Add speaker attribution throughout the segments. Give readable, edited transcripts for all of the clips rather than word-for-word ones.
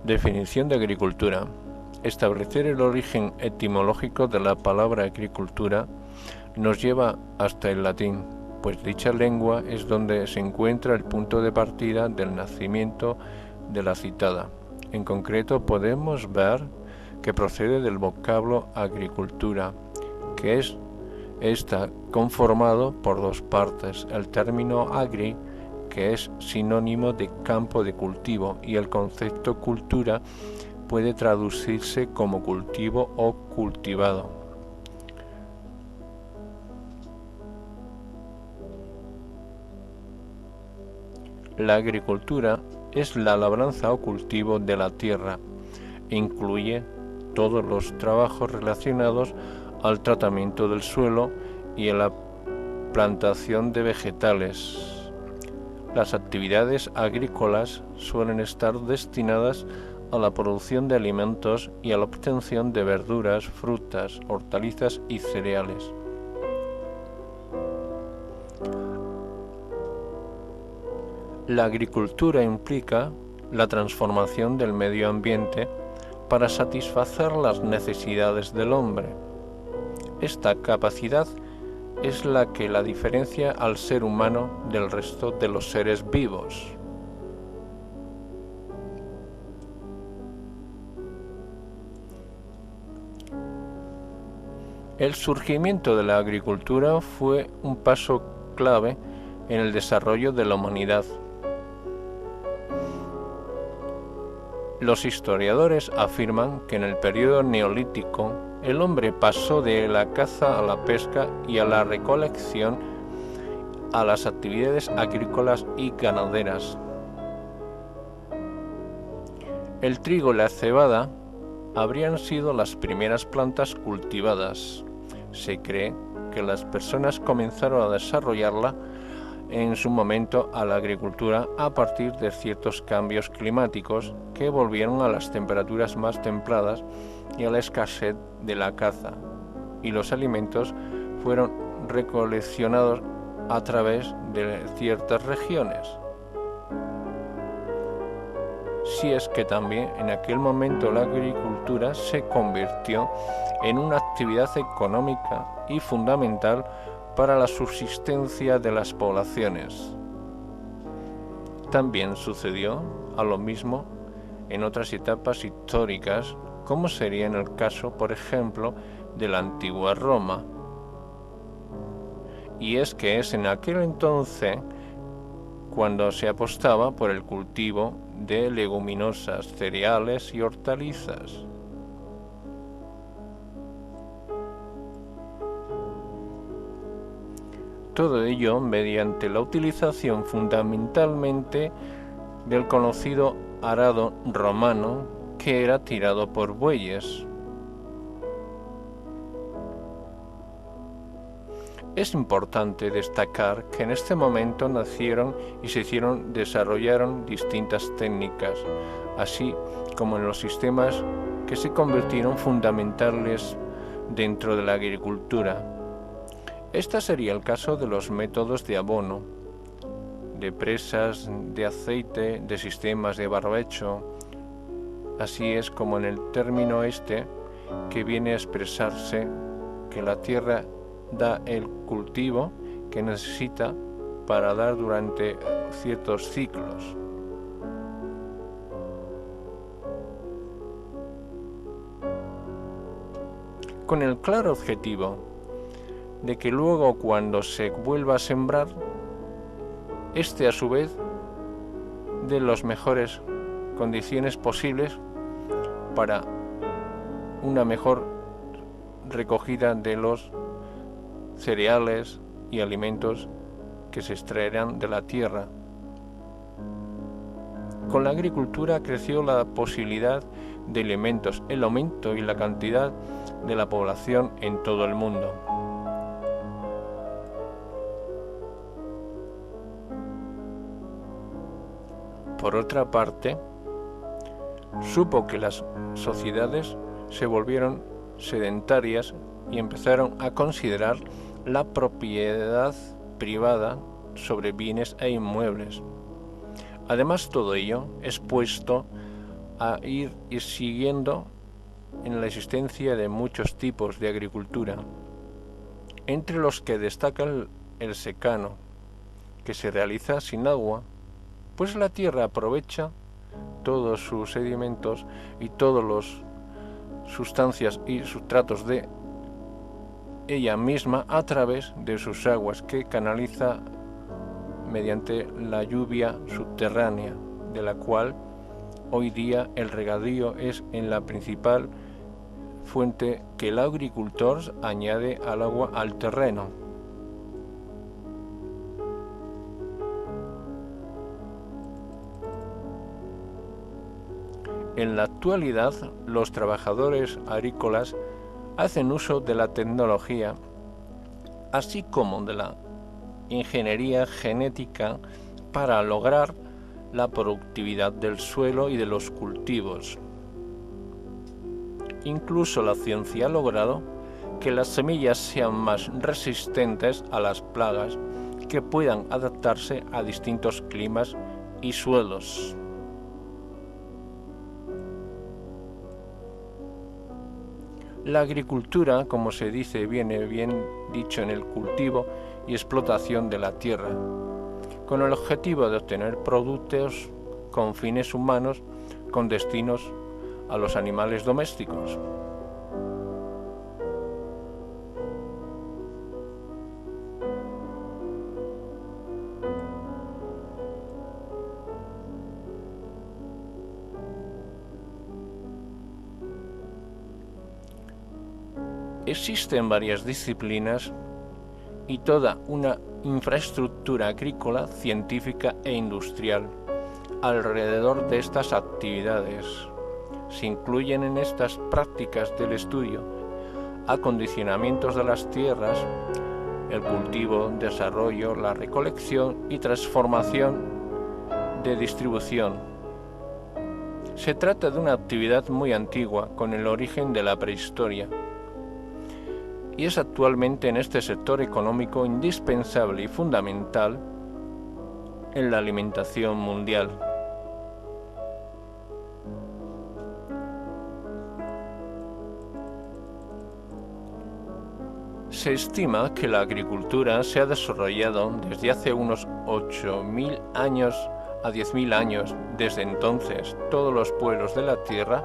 Speaker 1: Definición de agricultura. Establecer el origen etimológico de la palabra agricultura nos lleva hasta el latín, pues dicha lengua es donde se encuentra el punto de partida del nacimiento de la citada. En concreto, podemos ver que procede del vocablo agricultura, que está conformado por dos partes: el término agri, que es sinónimo de campo de cultivo, y el concepto cultura puede traducirse como cultivo o cultivado. La agricultura es la labranza o cultivo de la tierra e incluye todos los trabajos relacionados al tratamiento del suelo y a la plantación de vegetales. Las actividades agrícolas suelen estar destinadas a la producción de alimentos y a la obtención de verduras, frutas, hortalizas y cereales. La agricultura implica la transformación del medio ambiente para satisfacer las necesidades del hombre. Esta capacidad es la que la diferencia al ser humano del resto de los seres vivos. El surgimiento de la agricultura fue un paso clave en el desarrollo de la humanidad. Los historiadores afirman que en el periodo neolítico el hombre pasó de la caza a la pesca y a la recolección a las actividades agrícolas y ganaderas. El trigo y la cebada habrían sido las primeras plantas cultivadas. Se cree que las personas comenzaron a desarrollarla en su momento a la agricultura a partir de ciertos cambios climáticos que volvieron a las temperaturas más templadas y a la escasez de la caza, y los alimentos fueron recoleccionados a través de ciertas regiones. Si es que también en aquel momento la agricultura se convirtió en una actividad económica y fundamental para la subsistencia de las poblaciones. También sucedió a lo mismo en otras etapas históricas, como sería en el caso, por ejemplo, de la antigua Roma. Y es que es en aquel entonces cuando se apostaba por el cultivo de leguminosas, cereales y hortalizas. Todo ello mediante la utilización fundamentalmente del conocido arado romano, que era tirado por bueyes. Es importante destacar que en este momento nacieron y desarrollaron distintas técnicas, así como en los sistemas que se convirtieron fundamentales dentro de la agricultura. Este sería el caso de los métodos de abono, de presas de aceite, de sistemas de barbecho. Así es como en el término que viene a expresarse que la tierra da el cultivo que necesita para dar durante ciertos ciclos. Con el claro objetivo de que luego, cuando se vuelva a sembrar, a su vez de las mejores condiciones posibles para una mejor recogida de los cereales y alimentos que se extraerán de la tierra. Con la agricultura creció la posibilidad de alimentos, el aumento y la cantidad de la población en todo el mundo. Por otra parte, supo que las sociedades se volvieron sedentarias y empezaron a considerar la propiedad privada sobre bienes e inmuebles. Además, todo ello es puesto a ir siguiendo en la existencia de muchos tipos de agricultura, entre los que destaca el secano, que se realiza sin agua, pues la tierra aprovecha todos sus sedimentos y todas las sustancias y sustratos de ella misma a través de sus aguas que canaliza mediante la lluvia subterránea, de la cual hoy día el regadío es en la principal fuente que el agricultor añade al agua al terreno. En la actualidad, los trabajadores agrícolas hacen uso de la tecnología, así como de la ingeniería genética, para lograr la productividad del suelo y de los cultivos. Incluso la ciencia ha logrado que las semillas sean más resistentes a las plagas, que puedan adaptarse a distintos climas y suelos. La agricultura, como se dice, viene bien dicho en el cultivo y explotación de la tierra, con el objetivo de obtener productos con fines humanos con destinos a los animales domésticos. Existen varias disciplinas y toda una infraestructura agrícola, científica e industrial alrededor de estas actividades. Se incluyen en estas prácticas del estudio acondicionamientos de las tierras, el cultivo, desarrollo, la recolección y transformación de distribución. Se trata de una actividad muy antigua, con el origen de la prehistoria, y es actualmente en este sector económico indispensable y fundamental en la alimentación mundial. Se estima que la agricultura se ha desarrollado desde hace unos 8.000 años a 10.000 años. Desde entonces, todos los pueblos de la Tierra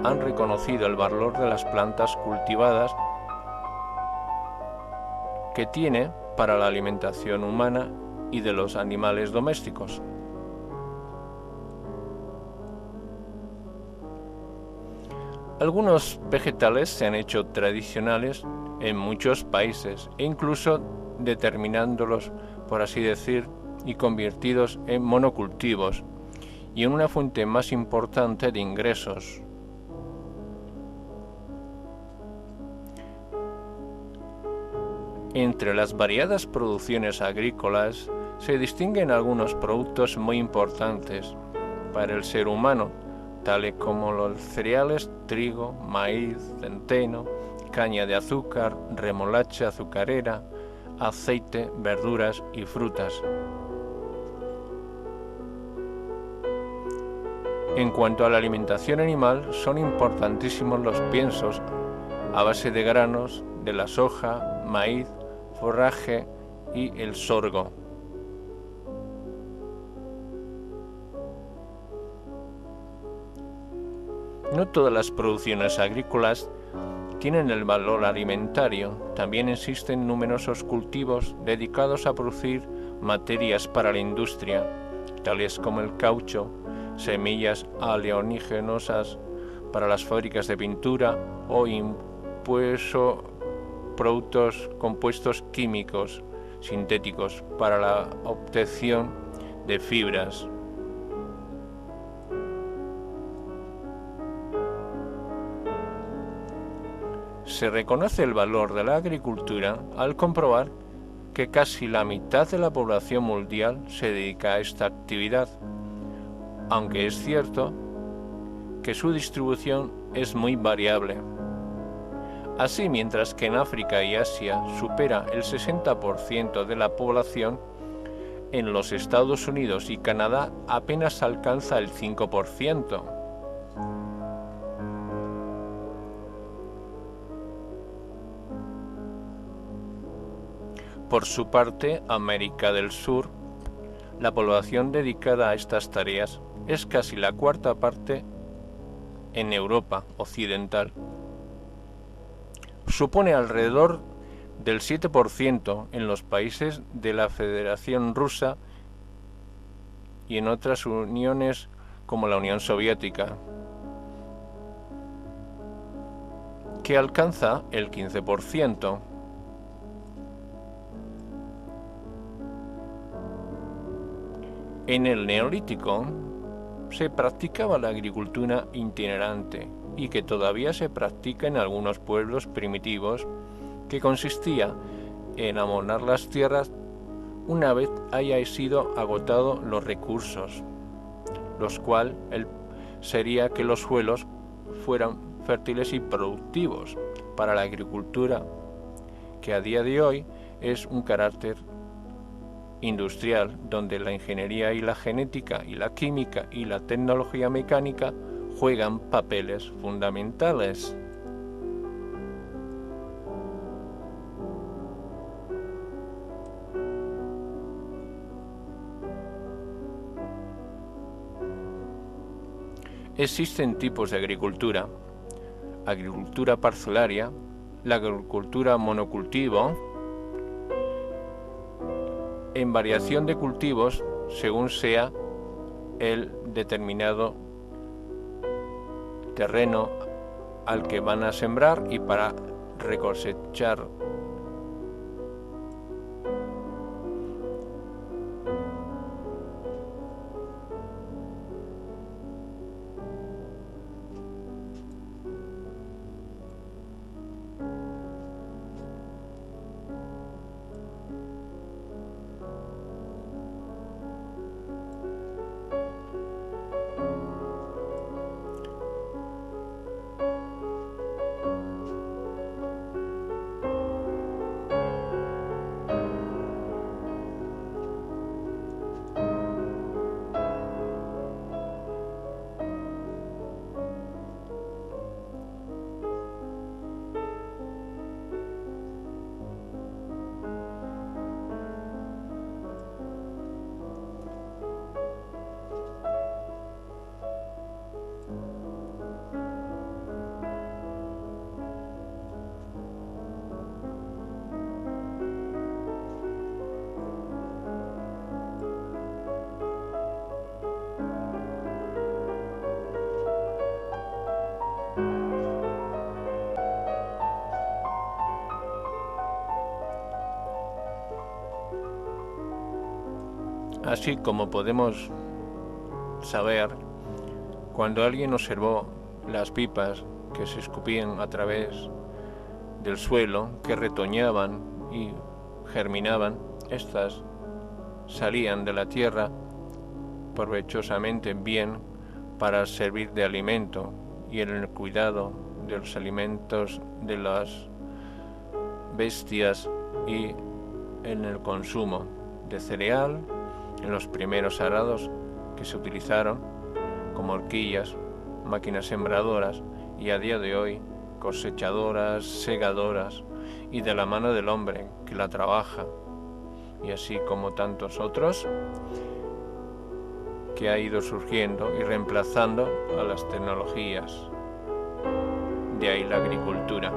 Speaker 1: han reconocido el valor de las plantas cultivadas que tiene para la alimentación humana y de los animales domésticos. Algunos vegetales se han hecho tradicionales en muchos países e incluso determinándolos, por así decir, y convertidos en monocultivos y en una fuente más importante de ingresos. Entre las variadas producciones agrícolas se distinguen algunos productos muy importantes para el ser humano, tales como los cereales, trigo, maíz, centeno, caña de azúcar, remolacha azucarera, aceite, verduras y frutas. En cuanto a la alimentación animal, son importantísimos los piensos a base de granos, de la soja, maíz, forraje y el sorgo. No todas las producciones agrícolas tienen el valor alimentario. También existen numerosos cultivos dedicados a producir materias para la industria, tales como el caucho, semillas oleaginosas para las fábricas de pintura o productos compuestos químicos sintéticos para la obtención de fibras. Se reconoce el valor de la agricultura al comprobar que casi la mitad de la población mundial se dedica a esta actividad, aunque es cierto que su distribución es muy variable. Así, mientras que en África y Asia supera el 60% de la población, en los Estados Unidos y Canadá apenas alcanza el 5%. Por su parte, América del Sur, la población dedicada a estas tareas es casi la cuarta parte en Europa occidental. Supone alrededor del 7% en los países de la Federación Rusa y en otras uniones como la Unión Soviética, que alcanza el 15%. En el Neolítico se practicaba la agricultura itinerante y que todavía se practica en algunos pueblos primitivos, que consistía en abonar las tierras una vez haya sido agotado los recursos, los cuales sería que los suelos fueran fértiles y productivos para la agricultura, que a día de hoy es un carácter industrial, donde la ingeniería y la genética y la química y la tecnología mecánica juegan papeles fundamentales. Existen tipos de agricultura: agricultura parcelaria, la agricultura monocultivo, en variación de cultivos según sea el determinado terreno al que van a sembrar y para recosechar. Así como podemos saber, cuando alguien observó las pipas que se escupían a través del suelo, que retoñaban y germinaban, estas salían de la tierra provechosamente bien para servir de alimento, y en el cuidado de los alimentos de las bestias y en el consumo de cereal, en los primeros arados que se utilizaron como horquillas, máquinas sembradoras y a día de hoy cosechadoras, segadoras, y de la mano del hombre que la trabaja, y así como tantos otros que ha ido surgiendo y reemplazando a las tecnologías. De ahí la agricultura.